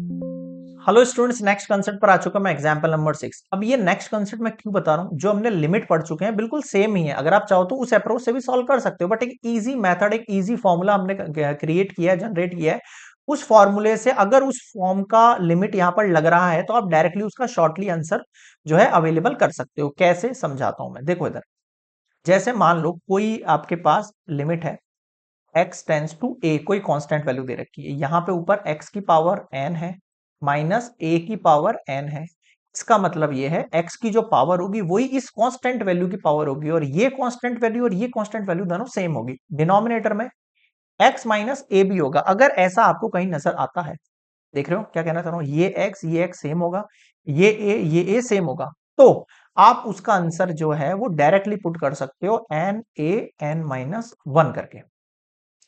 Hello students, next concept पर आ चुका मैं एग्जांपल नंबर 6। अब ये नेक्स्ट कंसेप्ट मैं क्यों बता रहा हूँ, जो हमने लिमिट पढ़ चुके हैं बिल्कुल सेम ही है। अगर आप चाहो तो उस अप्रोच से भी सॉल्व कर सकते हो, बट एक इजी मेथड, एक इजी फॉर्मूला हमने क्रिएट किया है, जनरेट किया है। उस फॉर्मूले से अगर उस फॉर्म का लिमिट यहाँ पर लग रहा है तो आप डायरेक्टली उसका शॉर्टली आंसर जो है अवेलेबल कर सकते हो। कैसे समझाता हूं मैं, देखो इधर। जैसे मान लो कोई आपके पास लिमिट है x टेंस टू a, कोई कांस्टेंट वैल्यू दे रखी है। यहाँ पे ऊपर x की पावर n है, माइनस a की पावर n है। इसका मतलब ये है x की जो पावर होगी वही इस कांस्टेंट वैल्यू की पावर होगी, और ये कांस्टेंट वैल्यू और ये कांस्टेंट वैल्यू दोनों सेम होगी। डिनोमिनेटर में x माइनस ए भी होगा। अगर ऐसा आपको कहीं नजर आता है, देख रहे हो क्या कहना चाह रहा हूं, ये x सेम होगा, ये a सेम होगा, तो आप उसका आंसर जो है वो डायरेक्टली पुट कर सकते हो n a n minus one करके।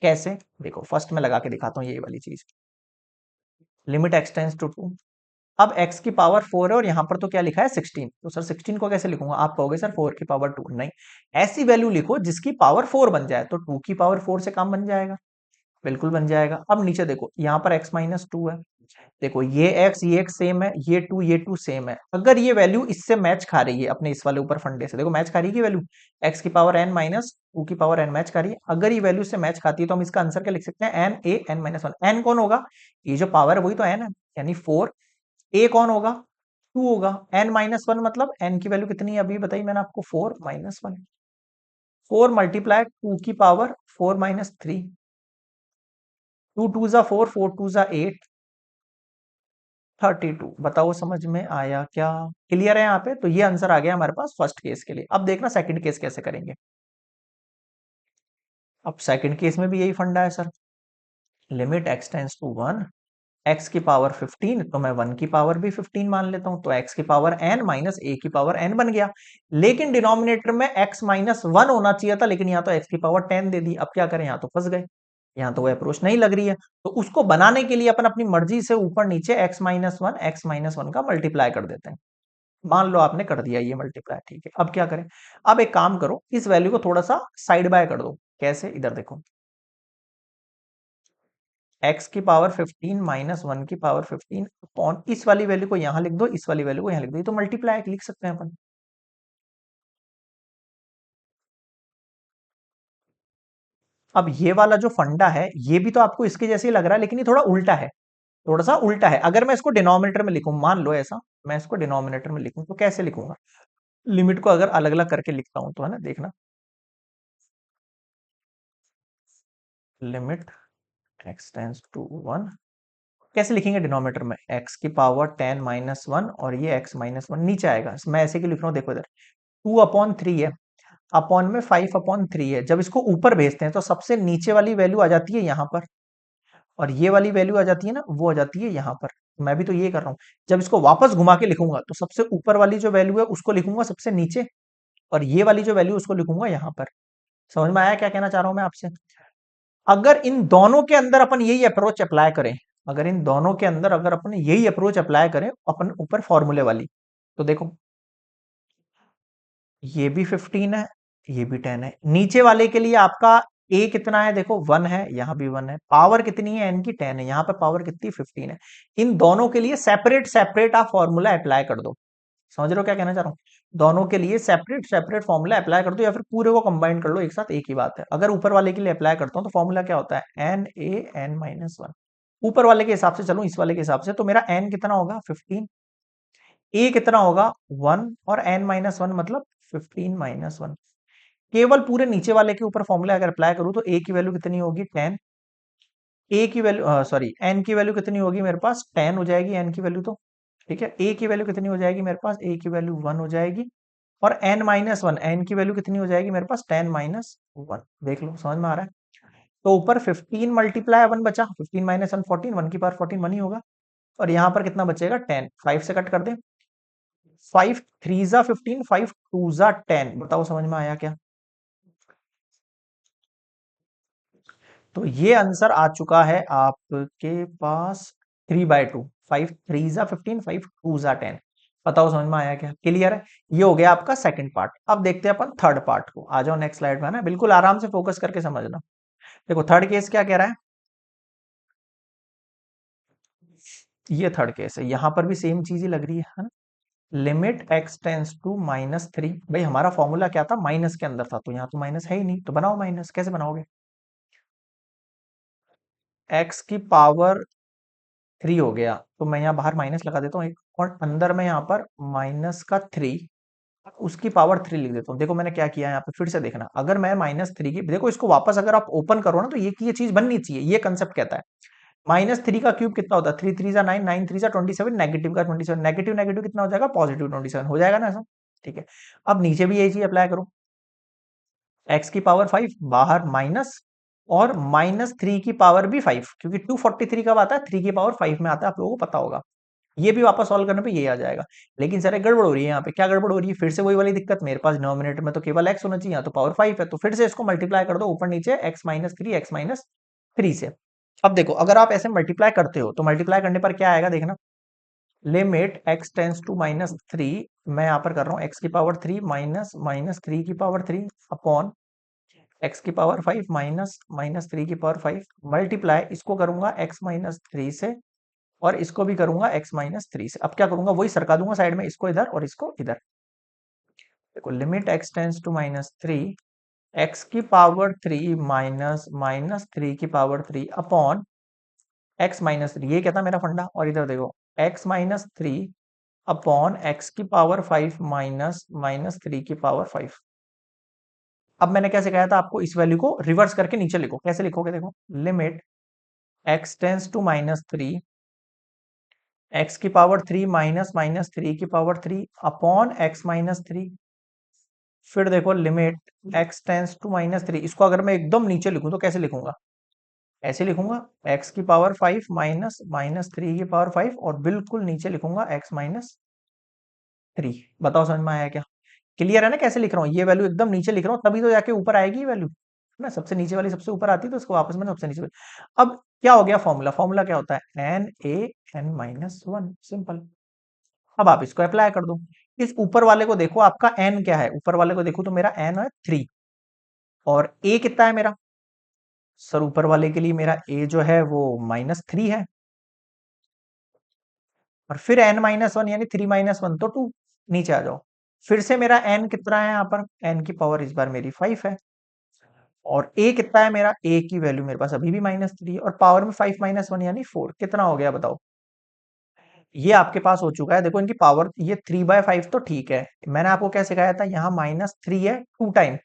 कैसे, देखो फर्स्ट में लगा के दिखाता हूं ये वाली चीज। Limit x tends to 2। अब x की पावर 4 है और यहां पर तो क्या लिखा है 16, तो सर 16 को कैसे लिखूंगा? आप कहोगे सर 4 की पावर 2 नहीं, ऐसी वैल्यू लिखो जिसकी पावर 4 बन जाए, तो 2 की पावर 4 से काम बन जाएगा, बिल्कुल बन जाएगा। अब नीचे देखो, यहाँ पर x माइनस 2 है, देखो ये x सेम है, ये 2 सेम है। अगर ये वैल्यू इससे मैच खा रही है, अपने इस वाले ऊपर फंडे से देखो मैच खा रही है, वैल्यू x की पावर n माइनस 2 की पावर n मैच खा रही है। अगर ये वैल्यू से मैच खाती है तो हम इसका आंसर क्या लिख सकते हैं? N a n minus one. N कौन होगा? ये जो पावर है वही तो n है, यानी 4। ए कौन होगा? 2 होगा। एन माइनस वन मतलब एन की वैल्यू कितनी है अभी बताई मैंने आपको? 4 माइनस वन। 4 मल्टीप्लाई 2 की पावर 4 माइनस 3, 2 2 जा 4, 4 2 जा 8, 32। बताओ समझ में आया क्या? क्लियर है यहाँ पे? तो ये आंसर आ गया हमारे पास फर्स्ट केस के लिए। अब देखना सेकंड केस कैसे करेंगे। अब सेकंड केस में भी यही फंडा है sir. Limit x tends to 1, x की पावर 15, तो मैं 1 की पावर भी 15 मान लेता हूं, तो x की पावर n माइनस a की पावर n बन गया। लेकिन डिनोमिनेटर में x माइनस वन होना चाहिए था, लेकिन यहाँ तो x की पावर 10 दे दी। अब क्या करें, यहाँ तो फंस गए, यहाँ तो वो अप्रोच नहीं लग रही है। तो उसको बनाने के लिए अपन अपनी मर्जी से ऊपर नीचे x माइनस वन का मल्टीप्लाई कर देते हैं। मान लो आपने कर दिया ये मल्टीप्लाई, ठीक है। अब क्या करें? अब एक काम करो, इस वैल्यू को थोड़ा सा साइड बाय कर दो। कैसे? इधर देखो, x की पावर 15 माइनस वन की पावर 15 अपॉन इस वाली वैल्यू को यहां लिख दो, इस वाली वैल्यू को यहां लिख दो, ये तो मल्टीप्लाई लिख सकते हैं अपन। अब ये वाला जो फंडा है ये भी तो आपको इसके जैसे ही लग रहा है, लेकिन ये थोड़ा उल्टा है, थोड़ा सा उल्टा है। अगर मैं इसको डिनोमिनेटर में लिखूं, मान लो ऐसा, मैं इसको डिनोमिनेटर में लिखूं तो कैसे लिखूंगा? लिमिट को अगर अलग अलग करके लिखता हूं तो, है ना, देखना। लिमिट x टेंस टू 1, कैसे लिखेंगे डिनोमिनेटर में? x की पावर 10 माइनस वन, और ये x माइनस वन नीचे आएगा। मैं ऐसे क्यों लिख रहा हूँ, देखो इधर 2 अपॉन 3 है, अपॉन में 5 अपॉन 3 है। जब इसको ऊपर भेजते हैं तो सबसे नीचे वाली वैल्यू आ जाती है यहाँ पर, और ये वाली वैल्यू आ जाती है ना, वो आ जाती है यहाँ पर। मैं भी तो ये कर रहा हूँ। जब इसको वापस घुमा के लिखूंगा तो सबसे ऊपर वाली जो वैल्यू है उसको लिखूंगा सबसे नीचे, और ये वाली जो वैल्यू उसको लिखूंगा यहाँ पर। समझ में आया क्या कहना चाह रहा हूं मैं आपसे? अगर इन दोनों के अंदर अपन यही अप्रोच अप्लाई करें, अगर इन दोनों के अंदर अगर अपन यही अप्रोच अप्लाई करें अपन ऊपर फॉर्मूले वाली, तो देखो ये भी 15 है, ये भी 10 है। नीचे वाले के लिए आपका a कितना है? देखो 1 है, यहां भी 1 है। पावर कितनी है? n की 10 है, यहां पर पावर कितनी? 15 है। इन दोनों के लिए सेपरेट सेपरेट आप फॉर्मूला अप्लाई कर दो। समझ रहे हो क्या कहना चाह रहा हूँ? दोनों के लिए सेपरेट सेपरेट फॉर्मूला अप्लाई कर दो, या फिर पूरे को कंबाइन कर लो एक साथ, एक ही बात है। अगर ऊपर वाले के लिए अप्लाई करता हूं तो फॉर्मूला क्या होता है? N a n minus one. ऊपर वाले के हिसाब से चलो, इस वाले के हिसाब से, तो मेरा n कितना होगा? 15। a कितना होगा? 1, और n माइनस वन मतलब 15 माइनस वन। केवल पूरे नीचे वाले के ऊपर फॉर्मूला अगर अप्लाई करूं तो a की वैल्यू कितनी होगी? 10। a की वैल्यू, सॉरी, n की वैल्यू कितनी होगी मेरे पास? 10 हो जाएगी n की वैल्यू तो, ठीक है। a की वैल्यू कितनी हो जाएगी मेरे पास? a की वैल्यू 1 हो जाएगी, और n माइनस वन, n की वैल्यू कितनी हो जाएगी मेरे पास? 10 माइनस वन। देख लो समझ में आ रहा है? तो ऊपर 15 मल्टीप्लाई 1 बचा, 15 माइनस वन 14, 1 की पावर 14 1 ही होगा, और यहाँ पर कितना बचेगा? 10। 5 से कट कर दे, 5 3 जा 15, 5 2 जा 10। बताओ समझ में आया क्या? तो ये आंसर आ चुका है आपके पास 3/2। 5 3 जा 15, 5 2 जा 10। बताओ समझ में आया क्या? क्लियर है? ये हो गया आपका सेकंड पार्ट। अब देखते हैं अपन थर्ड पार्ट को। आ जाओ नेक्स्ट स्लाइड में, है ना, बिल्कुल आराम से फोकस करके समझना। देखो थर्ड केस क्या कह रहा है। ये थर्ड केस है, यहां पर भी सेम चीज ही लग रही है ना। Limit x tends to -3। भाई हमारा फॉर्मूला क्या था, माइनस के अंदर था, तो यहाँ तो माइनस है ही नहीं, तो बनाओ माइनस। कैसे बनाओगे? एक्स की पावर 3 हो गया, तो मैं यहाँ बाहर माइनस लगा देता हूँ एक, और अंदर में यहाँ पर -3, उसकी पावर 3 लिख देता हूँ। देखो मैंने क्या किया है यहाँ पे, फिर से देखना। अगर मैं -3 की, देखो इसको वापस अगर आप ओपन करो ना, तो ये चीज बननी चाहिए। ये कंसेप्ट कहता है -3 का क्यूब कितना होता है, 3 3 9, 9 3 27, नेगेटिव का 27, नेगेटिव नेगेटिव कितना हो जाएगा, पॉजिटिव 27 हो जाएगा ना ऐसा। ठीक है, अब नीचे भी यही चीज अप्लाई करो। एक्स की पावर 5 बाहर माइनस, और -3 की पावर भी 5, क्योंकि 243 कब आता है, 3 की पावर 5 में आता है, आप लोगों को पता होगा। ये भी वापस सॉल्व करने पे ये आ जाएगा। लेकिन सर एक गड़बड़ हो रही है यहाँ पे, क्या गड़बड़ हो रही है, फिर से वही वाली दिक्कत, मेरे पास डिनोमिनेटर में तो केवल एक्स होना चाहिए, यहाँ तो पावर 5 है, तो फिर से इसको मल्टीप्लाई कर दो ऊपर नीचे, x-3 x-3 से। अब देखो अगर आप ऐसे मल्टीप्लाई करते हो, तो मल्टीप्लाई करने पर क्या आएगा देखना। लिमिट x टेंस टू -3, मैं यहाँ पर कर रहा हूँ x की पावर 3 -3 की पावर 3 अपॉन x की पावर 5 -3 की पावर 5, मल्टीप्लाई इसको करूंगा x-3 से, और इसको भी करूंगा x-3 से। अब क्या करूंगा, वही सरका दूंगा साइड में, इसको इधर और इसको इधर। देखो limit x tends to -3, x की पावर 3 -3 की पावर 3 अपॉन x-3, ये क्या था मेरा फंडा, और इधर देखो x-3 अपॉन x की पावर 5 -3 की पावर 5। अब मैंने क्या सिखाया था आपको, इस वैल्यू को रिवर्स करके नीचे लिखो। कैसे लिखोगे, देखो limit x tends to -3, x की पावर 3 -3 की पावर 3 अपॉन x-3। फिर देखो लिमिट x टेंस टू -3, इसको अगर मैं एकदम नीचे लिखूं तो कैसे लिखूंगा, ऐसे लिखूंगा x की पावर 5 -3 की पावर 5, और बिल्कुल नीचे लिखूंगा x-3। बताओ समझ में आया क्या? क्लियर है ना कैसे लिख रहा हूँ, ये वैल्यू एकदम नीचे लिख रहा हूँ, तभी तो जाके ऊपर आएगी ये वैल्यू ना। सबसे नीचे वाली सबसे ऊपर आती है, तो उसको वापस मैंने सबसे नीचे अब क्या हो गया, फॉर्मूला फॉर्मूला क्या होता है, n(a)(n-1), सिंपल। अब आप इसको अप्लाई कर दो। इस ऊपर वाले को देखो, आपका n क्या है, ऊपर वाले को देखो तो मेरा n है 3, और a कितना है मेरा, सर ऊपर वाले के लिए मेरा a जो है वो -3 है, और फिर n-1 यानी 3 - 1 तो 2। नीचे आ जाओ, फिर से मेरा n कितना है, यहाँ पर n की पावर इस बार मेरी 5 है, और a कितना है मेरा, a की वैल्यू मेरे पास अभी भी -3 है, और पावर में 5 - 1 यानी 4, कितना हो गया बताओ। ये आपके पास हो चुका है। देखो इनकी पावर, ये 3/5 तो ठीक है, मैंने आपको क्या सिखाया था, यहाँ -3 है 2 टाइम,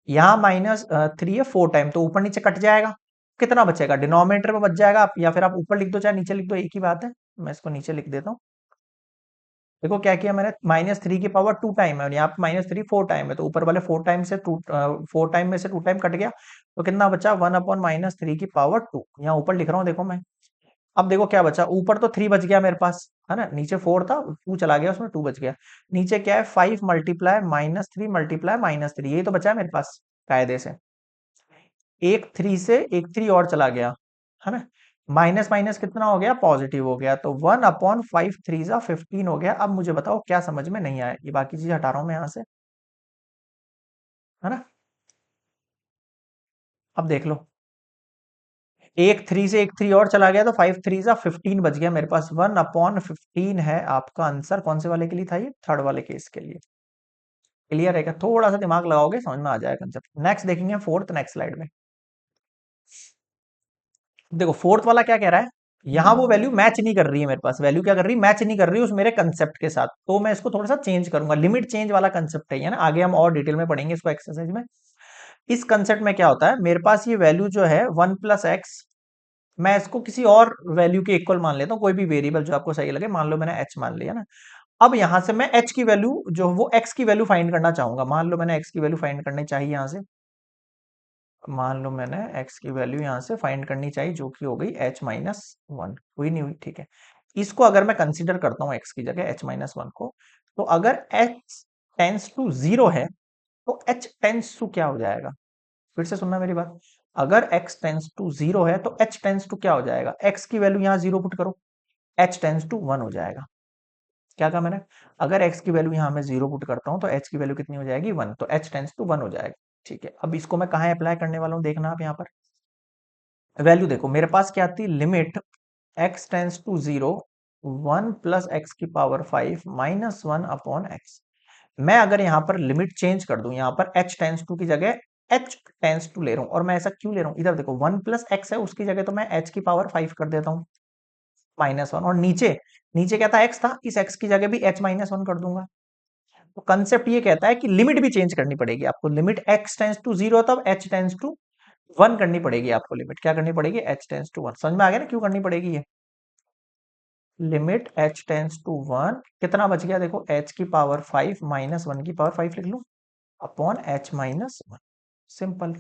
यहाँ -3 है 4 टाइम, तो ऊपर नीचे कट जाएगा, कितना बचेगा, डिनोमिनेटर में बच जाएगा। आप या फिर आप ऊपर लिख दो चाहे नीचे लिख दो, एक ही बात है। मैं इसको नीचे लिख देता हूँ। देखो क्या किया मैंने, -3 की पावर 2 टाइम है, और यहाँ पे -3 4 टाइम है, तो ऊपर वाले 4 टाइम से 2, 4 टाइम में से 2 टाइम कट गया, तो कितना बचा, 1/-3 की पावर 2। यहाँ ऊपर लिख रहा हूँ देखो मैं। अब देखो क्या बचा, ऊपर तो 3 बच गया मेरे पास, है ना, नीचे 4 था, 2 चला गया उसमें, 2 बच गया। नीचे क्या है, 5 मल्टीप्लाई -3 मल्टीप्लाई -3, यही तो बचा है मेरे पास कायदे से। एक 3 से एक 3 और चला गया, है ना, माइनस माइनस कितना हो गया, पॉजिटिव हो गया, तो 1/5 3 जा 15 हो गया। अब मुझे बताओ क्या समझ में नहीं आया, ये बाकी चीज हटा रहा हूं मैं यहां से, है ना। अब देख लो, एक 3 से एक 3 और चला गया, तो 5 3 जा 15 बच गया मेरे पास, 1/15 है आपका आंसर। कौन से वाले के लिए था ये, थर्ड वाले केस के लिए। क्लियर है क्या, थोड़ा सा दिमाग लगाओगे समझ में आ जाएगा कंसेप्ट। नेक्स्ट देखेंगे फोर्थ, नेक्स्ट स्लाइड में। देखो फोर्थ वाला क्या कह रहा है, यहां वो वैल्यू मैच नहीं कर रही है मेरे पास, वैल्यू क्या कर रही है, मैच नहीं कर रही है उस मेरे कंसेप्ट के साथ, तो मैं इसको थोड़ा सा चेंज करूंगा। लिमिट चेंज वाला कंसेप्ट है ना, आगे हम और डिटेल में पढ़ेंगे इसको एक्सरसाइज में। इस कंसेप्ट में क्या होता है, मेरे पास ये वैल्यू जो है 1+x, मैं इसको किसी और वैल्यू के इक्वल मान लेता हूँ, कोई भी वेरिएबल जो आपको सही लगे, मान लो मैंने h मान लिया ना। अब यहां से मैं h की वैल्यू जो वो x की वैल्यू फाइंड करना चाहूंगा, मान लो मैंने x की वैल्यू फाइंड करनी चाहिए यहां से, मान लो मैंने x की वैल्यू यहां से फाइंड करनी चाहिए, जो कि हो गई h-1, हुई नहीं हुई, ठीक है। इसको अगर मैं कंसीडर करता हूँ x की जगह h-1 को, तो अगर h टेंस टू 0 है, तो h टेंस टू क्या हो जाएगा, फिर से सुनना मेरी बात। अगर x टेंस टू 0 है, तो h टेंस टू क्या हो जाएगा, x की वैल्यू यहां 0 पुट करो, h टेंस टू 1 हो जाएगा। क्या कहा मैंने, अगर x की वैल्यू यहां मैं 0 पुट करता हूं, तो h की वैल्यू कितनी हो जाएगी, 1, तो h टेंस टू 1 हो जाएगा। ठीक है, अब इसको मैं कहां अप्लाई करने वाला हूं, देखना आप यहाँ पर वैल्यू देखो, मेरे पास क्या आती है, limit x tends to 0, 1 plus x की पावर 5 माइनस 1 अपॉन एक्स। मैं अगर यहां पर लिमिट चेंज कर दूं, यहां पर h टेंस टू की जगह h टेंस टू ले रहा हूं, और मैं ऐसा क्यों ले रहा हूं, इधर देखो 1 प्लस एक्स है, उसकी जगह तो मैं h की पावर 5 कर देता हूं माइनस 1, और नीचे नीचे क्या था, x था, इस x की जगह भी h माइनस 1 कर दूंगा। तो कंसेप्ट ये कहता है कि लिमिट भी चेंज करनी पड़ेगी आपको, लिमिट x टेंस टू 0 तब h टेंस टू 1 करनी पड़ेगी आपको, लिमिट क्या करनी पड़ेगी, h टेंस टू 1। समझ में आ गया ना क्यों करनी पड़ेगी ये, लिमिट h टेंस टू 1, कितना बच गया देखो, h की पावर 5 माइनस 1 की पावर 5 लिख लूं अपॉन h माइनस 1, सिंपल।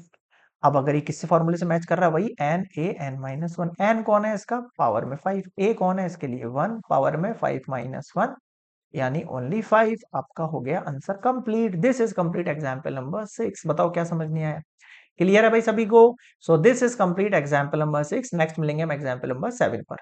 अब अगर ये किससे फॉर्मूले से मैच कर रहा है, वही n a n minus 1, n कौन है इसका, पावर में 5, ए कौन है इसके लिए 1, पावर में 5 माइनस 1 यानी ओनली 5। आपका हो गया answer complete. This is complete example number 6। बताओ क्या समझ नहीं आया, क्लियर है भाई सभी को। So this is complete example number 6। Next मिलेंगे हम एग्जाम्पल नंबर 7 पर।